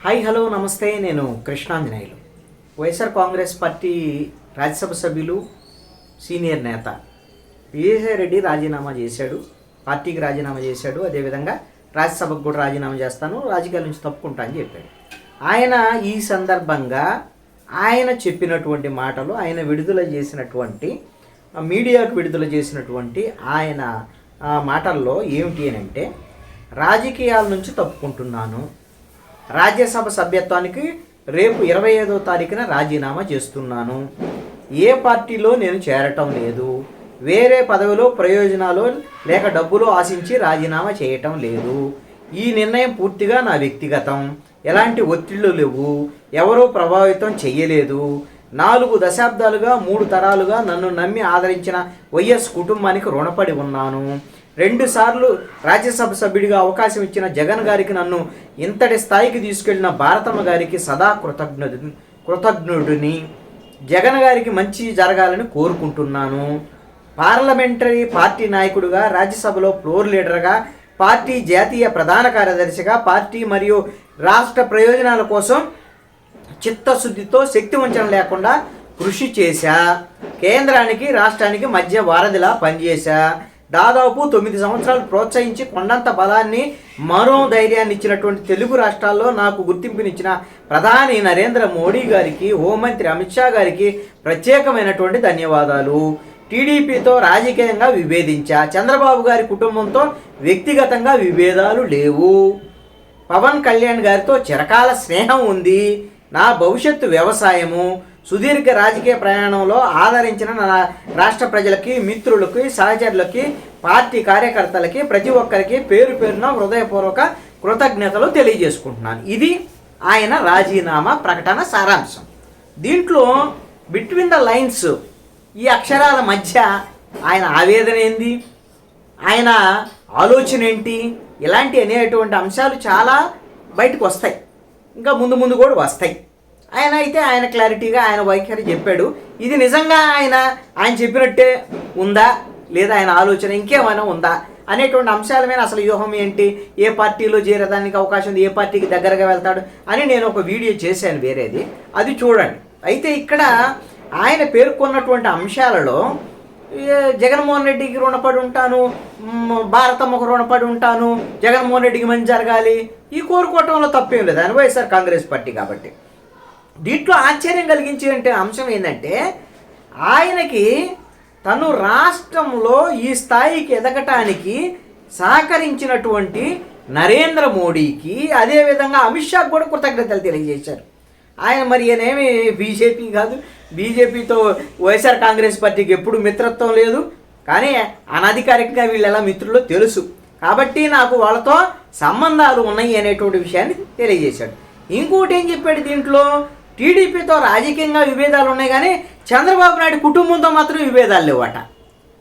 Hi hello నమస్తే. నేను Krishnanjaneyulu. YSR Congress party Rajya Sabha సభ్యులు సీనియర్ నేత విజయసాయి రెడ్డి రాజీనామా చేశాడు, పార్టీకి రాజీనామా చేశాడు. అదేవిధంగా రాజ్యసభకు కూడా రాజీనామా చేస్తాను, రాజకీయాల నుంచి తప్పుకుంటా అని చెప్పాడు. ఆయన ఈ సందర్భంగా ఆయన చెప్పినటువంటి మాటలు, ఆయన విడుదల చేసినటువంటి మీడియాకు విడుదల చేసినటువంటి ఆయన మాటల్లో ఏమిటి అని అంటే, రాజకీయాల నుంచి తప్పుకుంటున్నాను, రాజ్యసభ సభ్యత్వానికి రేపు 25వ తారీఖున రాజీనామా చేస్తున్నాను, ఏ పార్టీలో నేను చేరటం లేదు, వేరే పదవిలో ప్రయోజనాలు లేక డబ్బులు ఆశించి రాజీనామా చేయటం లేదు, ఈ నిర్ణయం పూర్తిగా నా వ్యక్తిగతం, ఎలాంటి ఒత్తిళ్లు లేవు, ఎవరూ ప్రభావితం చెయ్యలేదు, 4 దశాబ్దాలుగా 3 తరాలుగా నన్ను నమ్మి ఆదరించిన వైఎస్ కుటుంబానికి రుణపడి ఉన్నాను, 2 సార్లు రాజ్యసభ సభ్యుడిగా అవకాశం ఇచ్చిన జగన్ గారికి, నన్ను ఇంతటి స్థాయికి తీసుకెళ్లిన భారతమ్మ గారికి సదా కృతజ్ఞుడిని, జగన్ గారికి మంచి జరగాలని కోరుకుంటున్నాను, పార్లమెంటరీ పార్టీ నాయకుడిగా, రాజ్యసభలో ఫ్లోర్ లీడర్గా, పార్టీ జాతీయ ప్రధాన కార్యదర్శిగా పార్టీ మరియు రాష్ట్ర ప్రయోజనాల కోసం చిత్తశుద్ధితో శక్తి వంచన లేకుండా కృషి చేశా, కేంద్రానికి రాష్ట్రానికి మధ్య వారధిలా పనిచేశా, దాదాపు 9 సంవత్సరాలు ప్రోత్సహించి కొండంత బలాన్ని మనోధైర్యాన్ని ఇచ్చినటువంటి తెలుగు రాష్ట్రాల్లో నాకు గుర్తింపునిచ్చిన ప్రధాని నరేంద్ర మోడీ గారికి, హోంమంత్రి అమిత్ షా గారికి ప్రత్యేకమైనటువంటి ధన్యవాదాలు. టీడీపీతో రాజకీయంగా విభేదించా, చంద్రబాబు గారి కుటుంబంతో వ్యక్తిగతంగా విభేదాలు లేవు, పవన్ కళ్యాణ్ గారితో చిరకాల స్నేహం ఉంది, నా భవిష్యత్తు వ్యవసాయము, సుదీర్ఘ రాజకీయ ప్రయాణంలో ఆదరించిన నా రాష్ట్ర ప్రజలకి, మిత్రులకి, సహచరులకి, పార్టీ కార్యకర్తలకి, ప్రతి ఒక్కరికి పేరు పేరున హృదయపూర్వక కృతజ్ఞతలు తెలియజేసుకుంటున్నాను. ఇది ఆయన రాజీనామా ప్రకటన సారాంశం. దీంట్లో బిట్వీన్ ద లైన్స్, ఈ అక్షరాల మధ్య ఆయన ఆవేదన ఏంది, ఆయన ఆలోచన ఏంటి, ఇలాంటి అనేటువంటి అంశాలు చాలా బయటకు వస్తాయి, ఇంకా ముందు ముందు కూడా వస్తాయి. ఆయన క్లారిటీగా ఆయన వైఖరి చెప్పాడు. ఇది నిజంగా ఆయన చెప్పినట్టే ఉందా, లేదా ఆయన ఆలోచన ఇంకేమైనా ఉందా అనేటువంటి అంశాల మీద అసలు వ్యూహం ఏంటి, ఏ పార్టీలో చేరేదానికి అవకాశం ఉంది, ఏ పార్టీకి దగ్గరగా వెళ్తాడు అని నేను ఒక వీడియో చేశాను వేరేది, అది చూడండి. అయితే ఇక్కడ ఆయన పేర్కొన్నటువంటి అంశాలలో జగన్మోహన్ రెడ్డికి రుణపడి ఉంటాను, భారతమ్మకు రుణపడి ఉంటాను, జగన్మోహన్ రెడ్డికి మంచి జరగాలి, ఈ కోరుకోవటంలో తప్పేం లేదు, ఆయన వైఎస్ఆర్ కాంగ్రెస్ పార్టీ కాబట్టి. దీంట్లో ఆశ్చర్యం కలిగించే అంశం ఏంటంటే, ఆయనకి తను రాష్ట్రంలో ఈ స్థాయికి ఎదగటానికి సహకరించినటువంటి నరేంద్ర మోడీకి, అదేవిధంగా అమిత్ షాకు కూడా కృతజ్ఞతలు తెలియజేశారు. ఆయన మరి ఈయనేమి బీజేపీ కాదు, బీజేపీతో వైఎస్ఆర్ కాంగ్రెస్ పార్టీకి ఎప్పుడు మిత్రత్వం లేదు, కానీ అనధికారికంగా వీళ్ళు ఎలా మిత్రులో తెలుసు, కాబట్టి నాకు వాళ్ళతో సంబంధాలు ఉన్నాయి అనేటువంటి విషయాన్ని తెలియజేశాడు. ఇంకోటి ఏం చెప్పాడు దీంట్లో, టీడీపీతో రాజకీయంగా విభేదాలు ఉన్నాయి కానీ చంద్రబాబు నాయుడు కుటుంబంతో మాత్రం విభేదాలు లేవట.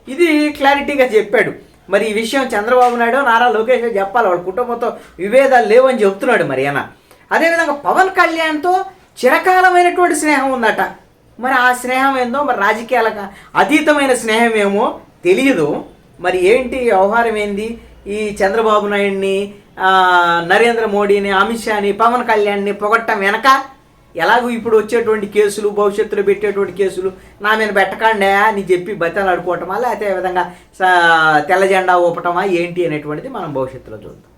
ఇది క్లారిటీగా చెప్పాడు. మరి ఈ విషయం చంద్రబాబు నాయుడు, నారా లోకేష్ చెప్పాలి, వాళ్ళ కుటుంబంతో విభేదాలు లేవని చెప్తున్నాడు మరి ఆయన. అదేవిధంగా పవన్ కళ్యాణ్తో చిరకాలమైనటువంటి స్నేహం ఉందట. మరి ఆ స్నేహం ఏందో, మరి రాజకీయాలకు అతీతమైన స్నేహం ఏమో తెలియదు. మరి ఏంటి వ్యవహారం ఏంది, ఈ చంద్రబాబు నాయుడిని, నరేంద్ర మోడీని, అమిత్ షాని, పవన్ కళ్యాణ్ని పొగట్టం వెనక ఎలాగో ఇప్పుడు వచ్చేటువంటి కేసులు, భవిష్యత్తులో పెట్టేటువంటి కేసులు నా మీద పెట్టకండా అని చెప్పి బతలు ఆడుకోవటమా, లేకపోతే విధంగా తెల్ల జెండా ఊపటమా ఏంటి అనేటువంటిది మనం భవిష్యత్తులో చూద్దాం.